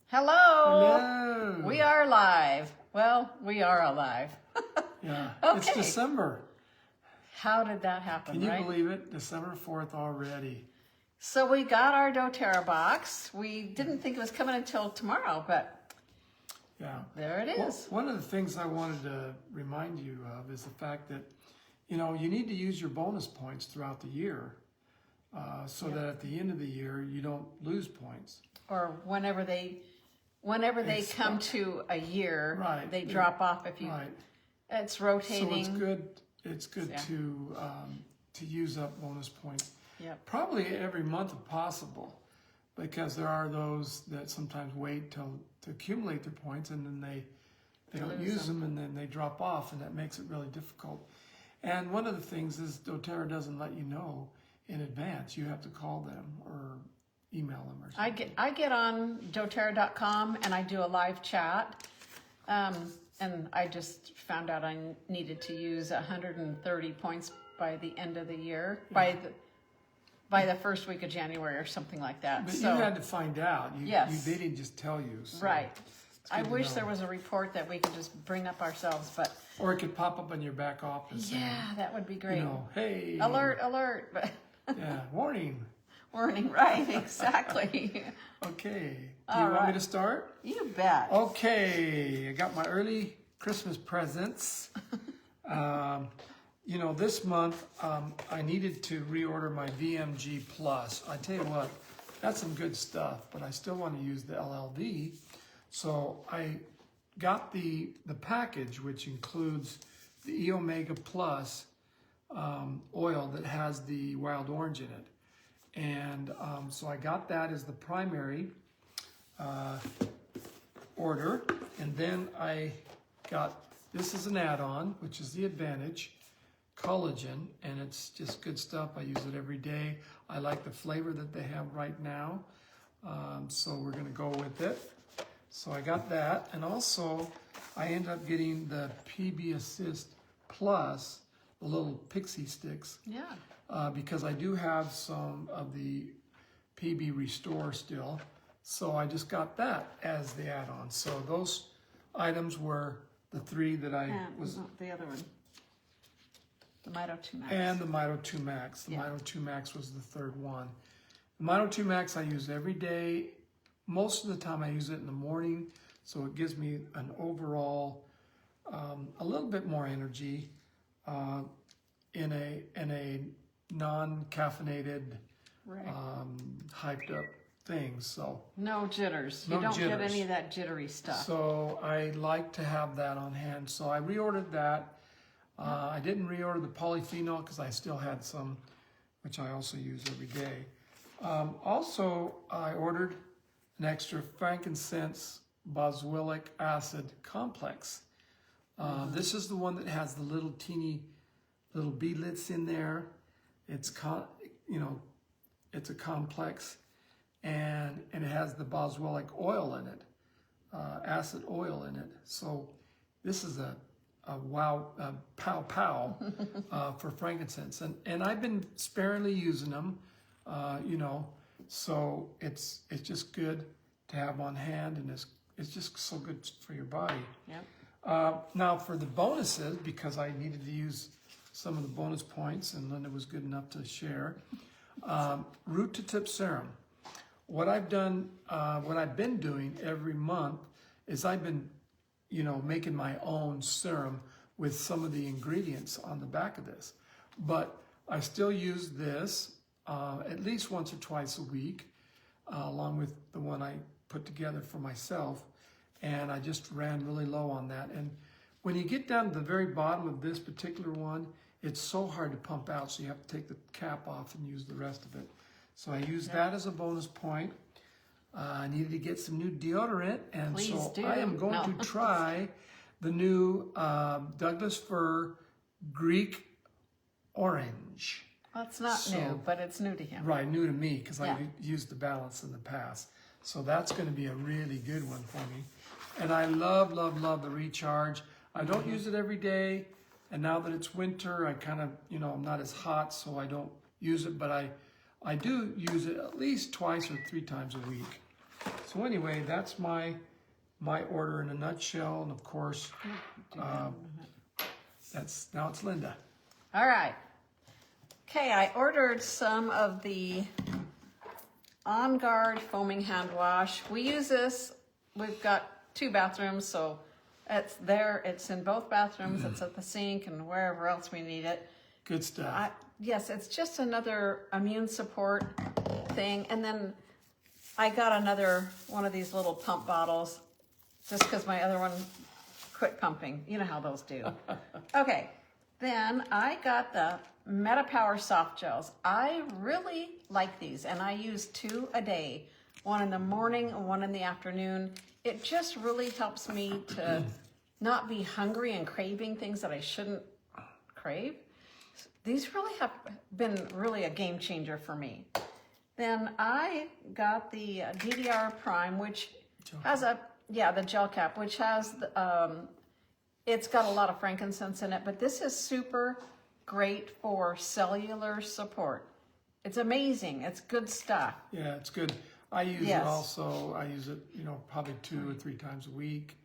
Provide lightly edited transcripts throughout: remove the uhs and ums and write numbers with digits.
Hello. Hello. We are live. Well, we are alive. Yeah. Okay. It's December. How did that happen, Can you right? believe it? December 4th already. So we got our doTERRA box. We didn't think it was coming until tomorrow, but Yeah. there it is. Well, one of the things I wanted to remind you of is the fact that, you know, you need to use your bonus points throughout the year so that at the end of the year, you don't lose points. Or whenever they come to a year, Right. they drop off if you, Right. it's rotating. So it's good to use up bonus points. Yep. Probably every month if possible, because there are those that sometimes wait to accumulate their points and then they don't use them and then they drop off, and that makes it really difficult. And one of the things is doTERRA doesn't let you know in advance. You have to call them or email them or something. I get on doTERRA.com and I do a live chat, and I just found out I needed to use 130 points by the end of the year, by the first week of January or something like that. But so, you had to find out. Yes. They didn't just tell you. So right. I to wish know. there was a report that we could just bring up ourselves, but Or it could pop up on your back office. yeah, that would be great. You know, hey. Alert, alert, but Yeah, warning. warning, right, exactly. Okay. Do All you want me right. to start? You bet. Okay. I got my early Christmas presents. You know, this month I needed to reorder my VMG Plus. I tell you what, that's some good stuff, but I still want to use the LLV. So I got the package, which includes the E Omega Plus oil that has the wild orange in it. And so I got that as the primary order. And then I got, this is an add-on, which is the Advantage collagen, and it's just good stuff. I use it every day. I like the flavor that they have right now. So we're gonna go with it. So I got that. And also I ended up getting the PB Assist Plus, the little pixie sticks. Yeah. Because I do have some of the PB Restore still. So I just got that as the add-on. So those items were the three that I was... the other one. The Mito 2 Max. And the Mito 2 Max. The Mito 2 Max was the third one. The Mito 2 Max I use every day. Most of the time I use it in the morning. So it gives me an overall, a little bit more energy in a non-caffeinated, Right. hyped up thing. So No jitters. No You don't get jitters. any of that jittery stuff. So I like to have that on hand. So I reordered that. I didn't reorder the polyphenol because I still had some, which I also use every day. Also, I ordered an extra frankincense boswellic acid complex. This is the one that has the little teeny little beadlets in there. It's it's a complex, and it has the boswellic oil in it, acid oil in it. So this is a pow for frankincense, and I've been sparingly using them, you know. So it's just good to have on hand, and it's just so good for your body. Yep. Now for the bonuses, because I needed to use some of the bonus points, and Linda was good enough to share. Root to tip serum. What I've done, what I've been doing every month is I've been, you know, making my own serum with some of the ingredients on the back of this. But I still use this at least once or twice a week, along with the one I put together for myself. And I just ran really low on that. And when you get down to the very bottom of this particular one, it's so hard to pump out, so you have to take the cap off and use the rest of it. So I used that as a bonus point. I needed to get some new deodorant, and Please so do. I am going to try the new Douglas Fir Greek Orange. Well, it's not new, but it's new to him. Right, new to me, because Yeah. I used the balance in the past. So that's going to be a really good one for me. And I love, love, love the recharge. I don't use it every day. And now that it's winter, I kind of, you know, I'm not as hot, so I don't use it. But I do use it at least twice or 3 times a week. So anyway, that's my order in a nutshell, and of course, now it's Linda. All right. Okay, I ordered some of the OnGuard foaming hand wash. We use this. We've got 2 bathrooms, so it's there. It's in both bathrooms. It's at the sink and wherever else we need it. Good stuff. Yes, it's just another immune support thing. And then I got another one of these little pump bottles just because my other one quit pumping. You know how those do. Okay, then I got the MetaPower soft gels. I really like these, and I use 2 a day, one in the morning and one in the afternoon. It just really helps me to not be hungry and craving things that I shouldn't crave. These really have been really a game changer for me. Then I got the DDR Prime, which has the gel cap, which has, it's got a lot of frankincense in it, but this is super great for cellular support. It's amazing. It's good stuff. Yeah, it's good. I use it also. I use it, probably 2 or 3 times a week.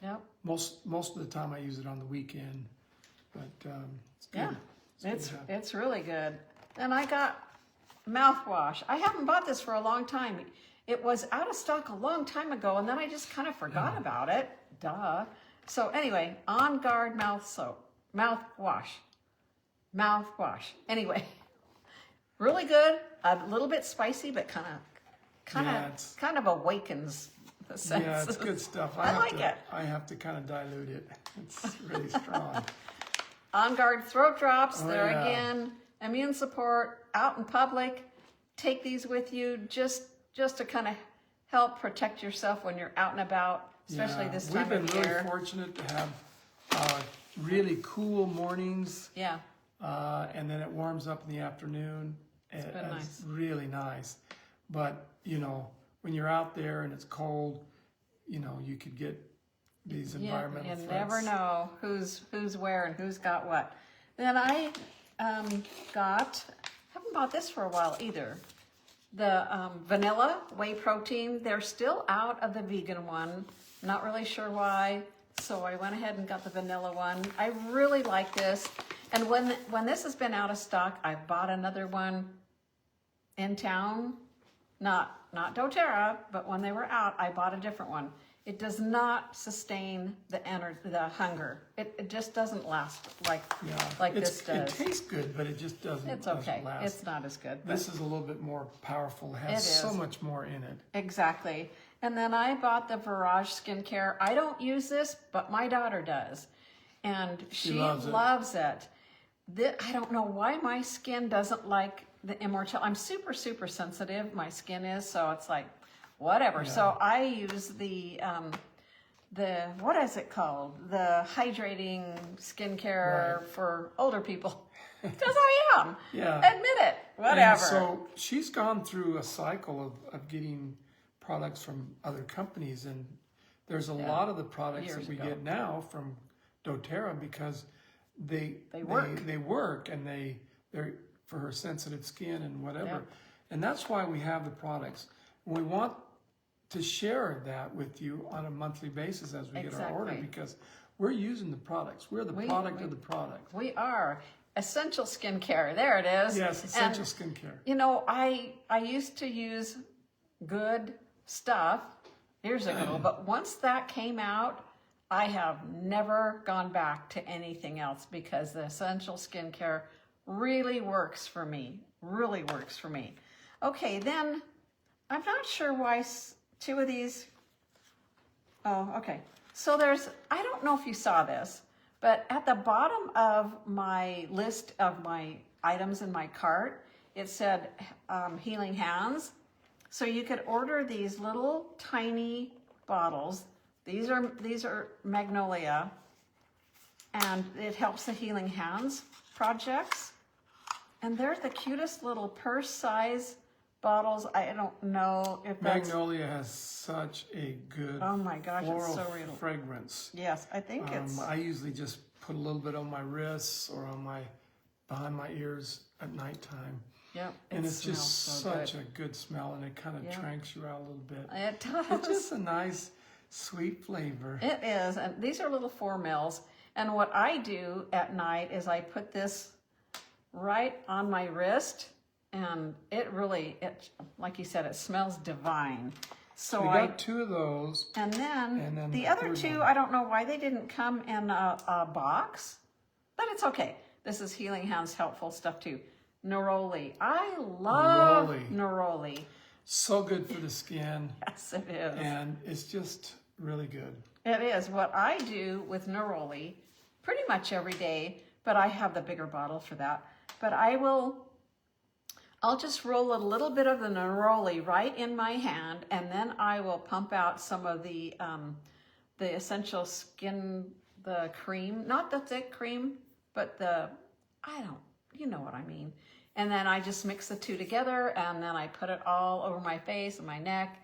Yep. Most of the time I use it on the weekend, but it's good. Yeah, it's really good. Then I got mouthwash. I haven't bought this for a long time. It was out of stock a long time ago, and then I just kind of forgot about it. Duh. So anyway, OnGuard mouthwash. Anyway, really good. A little bit spicy, but kind of awakens the senses. Yeah, it's good stuff. I like it. I have to kind of dilute it. It's really strong. OnGuard throat drops. Again, immune support out in public. Take these with you just to kind of help protect yourself when you're out and about, especially this time of year. We've been really fortunate to have really cool mornings. Yeah. And then it warms up in the afternoon. It's been nice. Really nice. But, when you're out there and it's cold, you could get these environmental threats. You never know who's where and who's got what. Then I haven't bought this for a while either. The vanilla whey protein. They're still out of the vegan one. Not really sure why. So I went ahead and got the vanilla one. I really like this. And when this has been out of stock, I bought another one in town. Not doTERRA, but when they were out, I bought a different one. It does not sustain the hunger. It just doesn't last like this does. It tastes good, but it just doesn't. It's okay. Doesn't last. It's not as good. This is a little bit more powerful. It has so much more in it. Exactly. And then I bought the Virage skincare. I don't use this, but my daughter does, and she loves it. I don't know why my skin doesn't like the immortal. I'm super sensitive. My skin is, so it's like whatever. Yeah. So I use the what is it called? The hydrating skincare for older people. Because I am. Yeah. Admit it. Whatever. And so she's gone through a cycle of getting products from other companies, and there's a lot of the products that we get now from doTERRA because they work and they're for her sensitive skin and whatever. Yep. And that's why we have the products. We want to share that with you on a monthly basis as we get our order, because we're using the products. We're the product of the product. We are. Essential skincare. There it is. Yes, essential skincare. I used to use good stuff years ago, but once that came out, I have never gone back to anything else because the essential skincare really works for me. Okay, then I'm not sure why 2 of these. Oh, okay. So I don't know if you saw this, but at the bottom of my list of my items in my cart, it said healing hands. So you could order these little tiny bottles. These are Magnolia, and it helps the healing hands projects. And they're the cutest little purse size bottles. I don't know if that's... Magnolia has such a good floral fragrance. Yes, I think it's... I usually just put a little bit on my wrists or on behind my ears at nighttime. Yep. And it's just smells such a good smell, and it kind of tranks you out a little bit. It does. It's just a nice, sweet flavor. It is, and these are little 4 mils. And what I do at night is I put this right on my wrist, and it really, like you said, it smells divine. So we got 2 of those. And then the the other third 2, one. I don't know why they didn't come in a box, but it's okay. This is Healing Hands helpful stuff too. Neroli. I love neroli. So good for the skin. Yes, it is. And it's just really good. It is. What I do with neroli pretty much every day, but I have the bigger bottle for that. But I'll just roll a little bit of the neroli right in my hand, and then I will pump out some of the essential skin, the cream, not the thick cream, but you know what I mean. And then I just mix the 2 together, and then I put it all over my face and my neck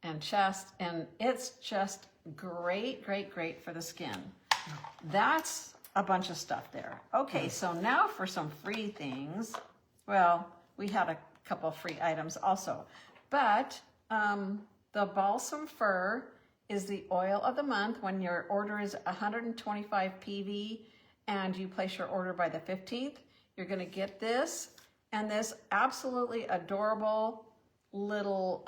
and chest, and it's just great, great, great for the skin. That's a bunch of stuff there. Okay, so now for some free things. Well, we had a couple of free items also, but the Balsam Fir is the oil of the month. When your order is 125 PV and you place your order by the 15th, you're going to get this and this absolutely adorable little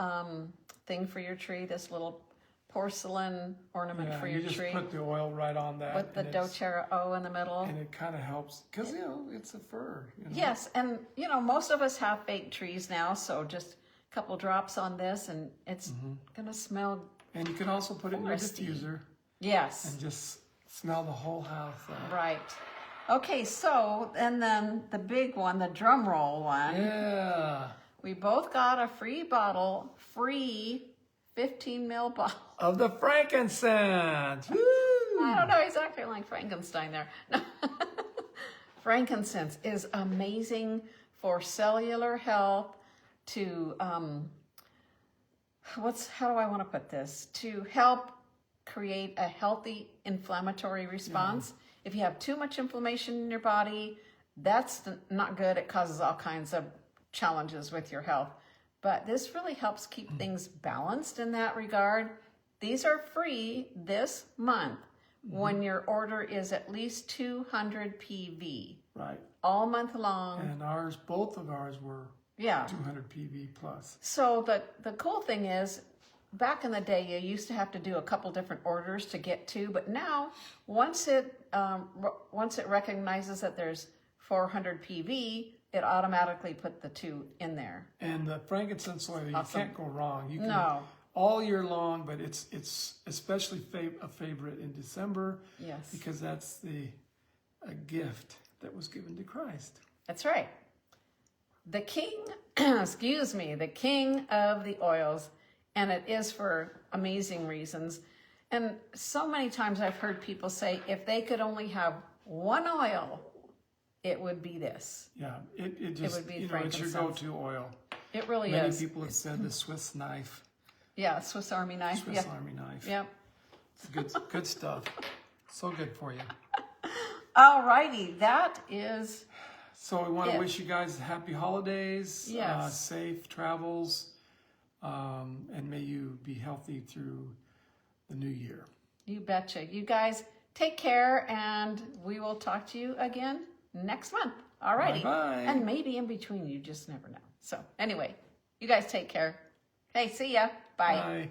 thing for your tree, this little porcelain ornament for your you just tree. Put the oil right on that. With the doTERRA O in the middle. And it kind of helps, because, it's a fir. Yes, and, most of us have fake trees now, so just a couple drops on this, and it's going to smell. And you can also put it in your foresty. diffuser. Yes. And just smell the whole house out. Right. Okay, so, and then the big one, the drum roll one. Yeah. We both got a free 15 ml bottle. Of the frankincense. Woo! I don't know, he's acting like Frankenstein there. No. Frankincense is amazing for cellular health, to, how do I want to put this? To help create a healthy inflammatory response. If you have too much inflammation in your body, that's not good. It causes all kinds of challenges with your health. But this really helps keep things balanced in that regard. These are free this month when your order is at least 200 PV. Right. All month long. And both of ours were 200 PV plus. So the cool thing is, back in the day, you used to have to do a couple different orders to get 2, but now once it recognizes that there's 400 PV, it automatically put the 2 in there. And the frankincense oil, you can't go wrong. You can all year long, but it's especially a favorite in December. Yes. Because that's a gift that was given to Christ. That's right. The king, the king of the oils, and it is for amazing reasons. And so many times I've heard people say, if they could only have one oil, it would be this. Yeah, it just, would be it's your frankincense. go-to oil. It really Many is. people have said the Swiss knife. Yeah, Swiss Army knife. Swiss Army knife. Yep. It's good stuff. So good for you. All righty, that is. So we want to wish you guys happy holidays, Yes. safe travels, and may you be healthy through the new year. You betcha. You guys take care, and we will talk to you again next month. All righty. Bye-bye. And maybe in between, you just never know. So anyway, you guys take care. Hey, see ya. Bye. Bye.